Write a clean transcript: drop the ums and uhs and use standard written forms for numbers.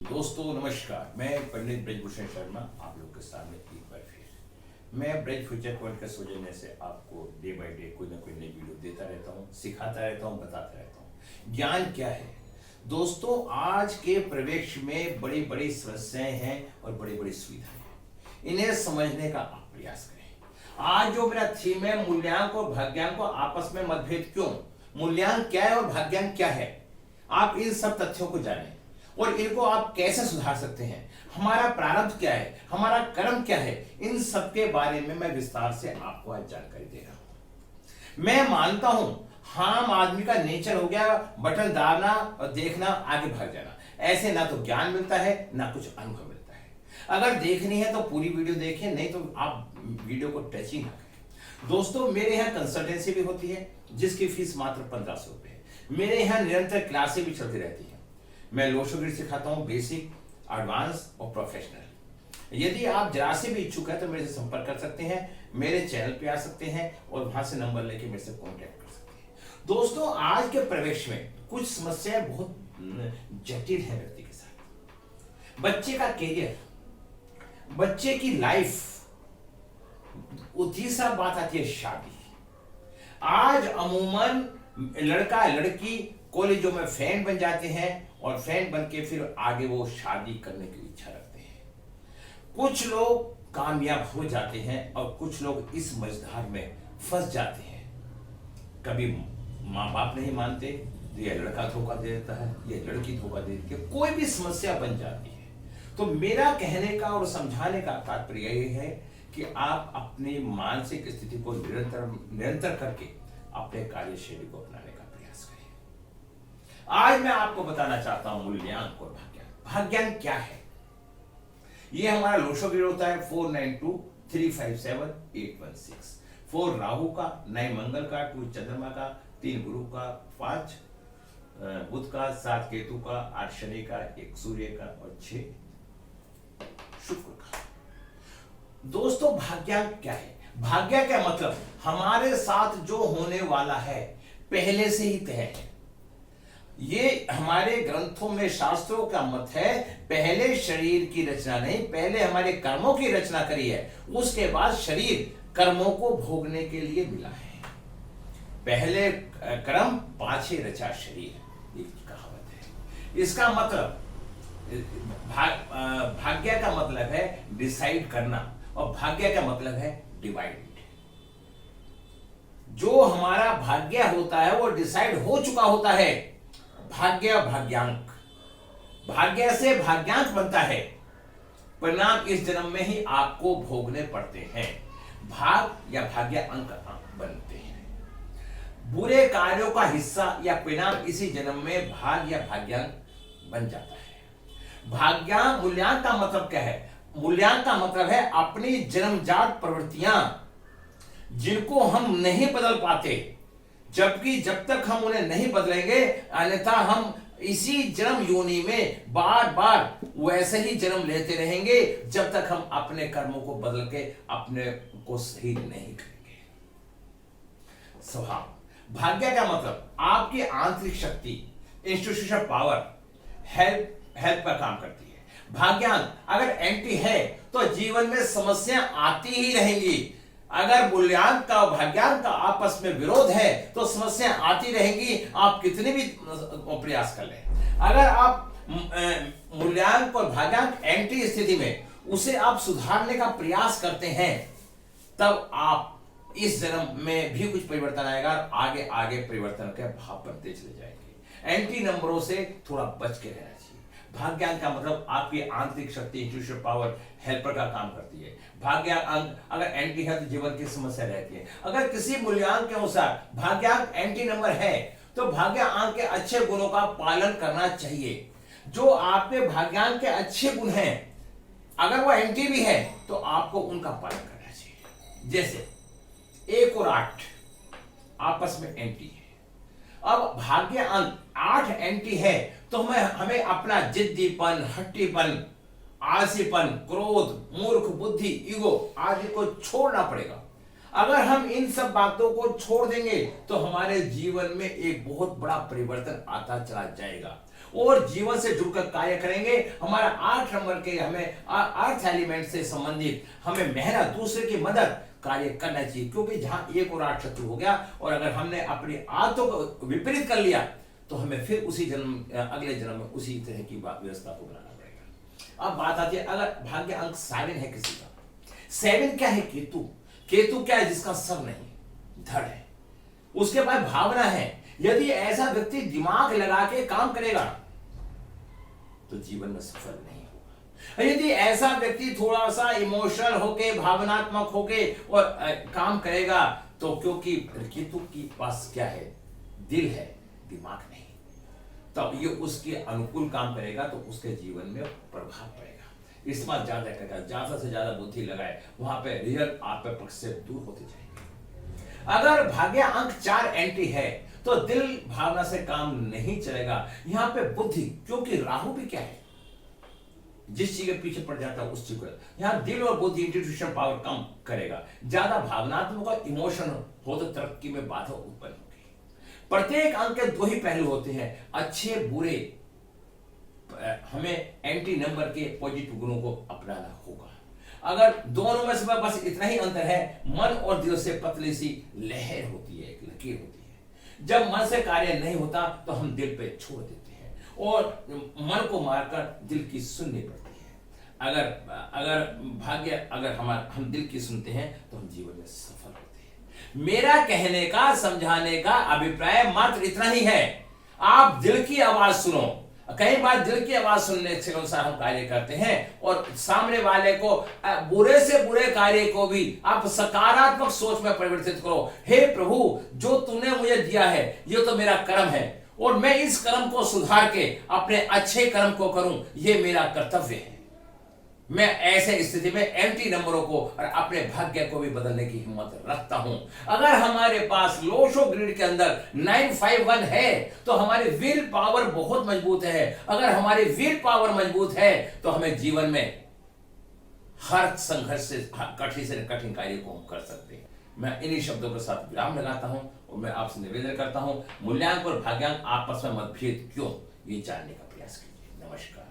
दोस्तों नमस्कार, मैं पंडित ब्रजभूषण शर्मा आप लोग के सामने एक बार फिर मैं ब्रज फ्यूचर पॉइंट के सौजन्य से आपको डे बाय डे कोई ना कोई नई वीडियो देता रहता हूँ, सिखाता रहता हूँ, बताता रहता हूँ। ज्ञान क्या है दोस्तों? आज के परिवेश में बड़ी बड़ी समस्याएं हैं और बड़ी बड़ी सुविधाएं हैं। इन्हें समझने का आप प्रयास करें। आज जो मेरा थीम है मूल्यांक और भाग्यांक को आपस में मतभेद क्यों, मूल्यांक क्या है और भाग्यांक क्या है, आप इन सब तथ्यों को जानें और इनको आप कैसे सुधार सकते हैं, हमारा प्रारब्ध क्या है, हमारा कर्म क्या है, इन सब के बारे में मैं विस्तार से आपको आज जानकारी दे रहा हूं। मैं मानता हूं आम आदमी का नेचर हो गया बटन दाबना और देखना, आगे भाग जाना। ऐसे ना तो ज्ञान मिलता है ना कुछ अनुभव मिलता है। अगर देखनी है तो पूरी वीडियो देखें, नहीं तो आप वीडियो को टच ही ना करें। दोस्तों मेरे यहाँ कंसल्टेंसी भी होती है जिसकी फीस मात्र 1500 रुपए है। मेरे यहाँ निरंतर क्लासें भी चलती रहती है। मैं लोशो ग्रिड सिखाता हूं, बेसिक, एडवांस और प्रोफेशनल। यदि आप जरा से भी इच्छुक है तो मेरे से संपर्क कर सकते हैं, मेरे चैनल पे आ सकते हैं और वहां से नंबर लेके मेरे से कांटेक्ट कर सकते हैं। दोस्तों आज के प्रवेश में कुछ समस्याएं बहुत जटिल है व्यक्ति के साथ। बच्चे का कैरियर, बच्चे की लाइफ, तीसरा बात आती है शादी। आज अमूमन लड़का लड़की कॉलेजों में फ्रेंड बन जाते हैं और फ्रेंड बन के फिर आगे वो शादी करने की इच्छा रखते हैं। कुछ लोग कामयाब हो जाते हैं और कुछ लोग इस मझधार में फंस जाते हैं। कभी माँ बाप नहीं मानते तो यह लड़का धोखा दे देता है, यह लड़की धोखा दे देती है, कोई भी समस्या बन जाती है। तो मेरा कहने का और समझाने का तात्पर्य यह है कि आप अपनी मानसिक स्थिति को निरंतर करके अपने कार्यशैली को अपनाने का प्रयास करें। आज मैं आपको बताना चाहता हूं मूल्यांक और भाग्यांक। भाग्यांक क्या है? यह हमारा लोशो ग्रिड होता है 492357 4 राहु का, 9 मंगल का, 2 चंद्रमा का, 3 गुरु का, 5 बुध का, 7 केतु का, 8 शनि का, 1 सूर्य का और 6 शुक्र का। दोस्तों भाग्यांक क्या है? भाग्य का मतलब हमारे साथ जो होने वाला है पहले से ही तय है। ये हमारे ग्रंथों में, शास्त्रों का मत है, पहले शरीर की रचना नहीं, पहले हमारे कर्मों की रचना करी है, उसके बाद शरीर कर्मों को भोगने के लिए मिला है। पहले कर्म पाछे रचा शरीर, एक कहावत है। इसका मतलब भाग्य का मतलब है डिसाइड करना और भाग्य का मतलब है डिवाइड। जो हमारा भाग्य होता है वो डिसाइड हो चुका होता है। भाग्य भाग्यांक, भाग्य से भाग्यांक बनता है। परिणाम इस जन्म में ही आपको भोगने पड़ते हैं। भाग या भाग्य अंक बनते हैं। बुरे कार्यों का हिस्सा या परिणाम इसी जन्म में भाग या भाग्यांक बन जाता है। भाग्यांक मूल्यांक का मतलब क्या है? मूल्यांक का मतलब है अपनी जन्मजात प्रवृत्तियां जिनको हम नहीं बदल पाते, जबकि जब तक हम उन्हें नहीं बदलेंगे अन्यथा हम इसी जन्म योनि में बार बार वैसे ही जन्म लेते रहेंगे जब तक हम अपने कर्मों को बदल के अपने को सही नहीं करेंगे। स्वभाव। भाग्य का मतलब आपकी आंतरिक शक्ति, इंस्टीट्यूशनल पावर, हेल्प पर काम करती है। भाग्यांक अगर एंटी है तो जीवन में समस्या आती ही रहेंगी। अगर मूल्यांक का और भाग्यांक का आपस में विरोध है तो समस्या आती रहेंगी, आप कितने भी प्रयास कर लें। अगर आप मूल्यांक और भाग्यांक एंटी स्थिति में उसे आप सुधारने का प्रयास करते हैं तब आप इस जन्म में भी कुछ परिवर्तन आएगा, आगे आगे परिवर्तन के भाव बनते चले जाएंगे। एंटी नंबरों से थोड़ा बच के रहना चाहिए। भाग्यांक का मतलब आपकी आंतरिक शक्ति, इंस्टीट्यूशनल पावर, हेल्पर का काम करती है। भाग्यांक अगर एंटी है तो जीवन की समस्या रहती है। अगर किसी मूल्यांक के अनुसार भाग्यांक एंटी नंबर है तो भाग्यांक के अच्छे गुणों का पालन करना चाहिए। जो आपके भाग्यांक के अच्छे गुण हैं अगर वो एंटी भी है तो आपको उनका पालन करना चाहिए। जैसे 1 और 8 आपस में एंटी है। अब भाग्य अंक 8 एंटी है तो हमें अपना जिद्दीपन, हट्टीपन, आलसीपन, क्रोध, मूर्ख बुद्धि, ईगो आदि को छोड़ना पड़ेगा। अगर हम इन सब बातों को छोड़ देंगे तो हमारे जीवन में एक बहुत बड़ा परिवर्तन आता चला जाएगा। और जीवन से जुड़कर कार्य करेंगे। हमारा 8 नंबर के हमें अर्थ एलिमेंट से संबंधित हमें मेहनत, दूसरे की मदद कार्य करना चाहिए, क्योंकि जहां 1 और 8 शत्रु हो गया और अगर हमने अपनी आदतों को विपरीत कर लिया तो हमें फिर उसी जन्म, अगले जन्म में उसी तरह की व्यवस्था को बनाना पड़ेगा। अब बात आती है, अगर भाग्य अंक 7 है किसी का, 7 क्या है? केतु। केतु क्या है? जिसका सर नहीं, धड़ है, उसके पास भावना है। यदि ऐसा व्यक्ति दिमाग लगा के काम करेगा तो जीवन में सफल नहीं होगा। यदि ऐसा व्यक्ति थोड़ा सा इमोशनल होके, भावनात्मक होके और काम करेगा तो, क्योंकि केतु के पास क्या है? दिल है, दिमाग नहीं, तब ये उसके अनुकूल काम करेगा तो उसके जीवन में प्रभाव पड़ेगा। इस बात ज्यादा करेगा, ज्यादा से ज्यादा बुद्धि लगाए, वहां पे रियल आपके पक्ष से दूर होते जाएंगे। अगर भाग्य अंक 4 एंटी है तो दिल भावना से काम नहीं चलेगा। यहां पे बुद्धि, क्योंकि राहु भी क्या है? जिस चीज के पीछे पड़ जाता है उस चीज को, यहां दिल और बुद्धि इंट्यूशन पावर कम करेगा। ज्यादा भावनात्मक और इमोशनल हो तो तरक्की में बाधा उत्पन्न होगी। प्रत्येक अंक के 2 ही पहलू होते हैं, अच्छे बुरे। हमें एंटी नंबर के पॉजिटिव गुणों को अपनाना होगा। अगर दोनों में से बस इतना ही अंतर है, मन और दिल से पतली सी लहर होती है, एक लकीर होती है। जब मन से कार्य नहीं होता तो हम दिल पे छोड़ देते हैं और मन को मारकर दिल की सुननी पड़ती है। अगर हम दिल की सुनते हैं तो हम जीवन में सफल होते हैं। मेरा कहने का, समझाने का अभिप्राय मात्र इतना ही है, आप दिल की आवाज सुनो। कई बार दिल की आवाज सुनने से अनुसार हम कार्य करते हैं और सामने वाले को, बुरे से बुरे कार्य को भी आप सकारात्मक सोच में परिवर्तित करो। हे प्रभु, जो तूने मुझे दिया है ये तो मेरा कर्म है और मैं इस कर्म को सुधार के अपने अच्छे कर्म को करूं, ये मेरा कर्तव्य है। मैं ऐसे स्थिति में एंटी नंबरों को और अपने भाग्य को भी बदलने की हिम्मत रखता हूं। अगर हमारे पास लोशो ग्रिड के अंदर 951 है तो हमारी विल पावर बहुत मजबूत है। अगर हमारी विल पावर मजबूत है तो हमें जीवन में हर संघर्ष से, कठिन से कठिन कार्य को हम कर सकते हैं। मैं इन्हीं शब्दों के साथ विराम लगाता हूं और मैं आपसे निवेदन करता हूं, मूल्यांक और भाग्यांक आपस में मतभेद क्यों, ये जानने का प्रयास कीजिए। नमस्कार।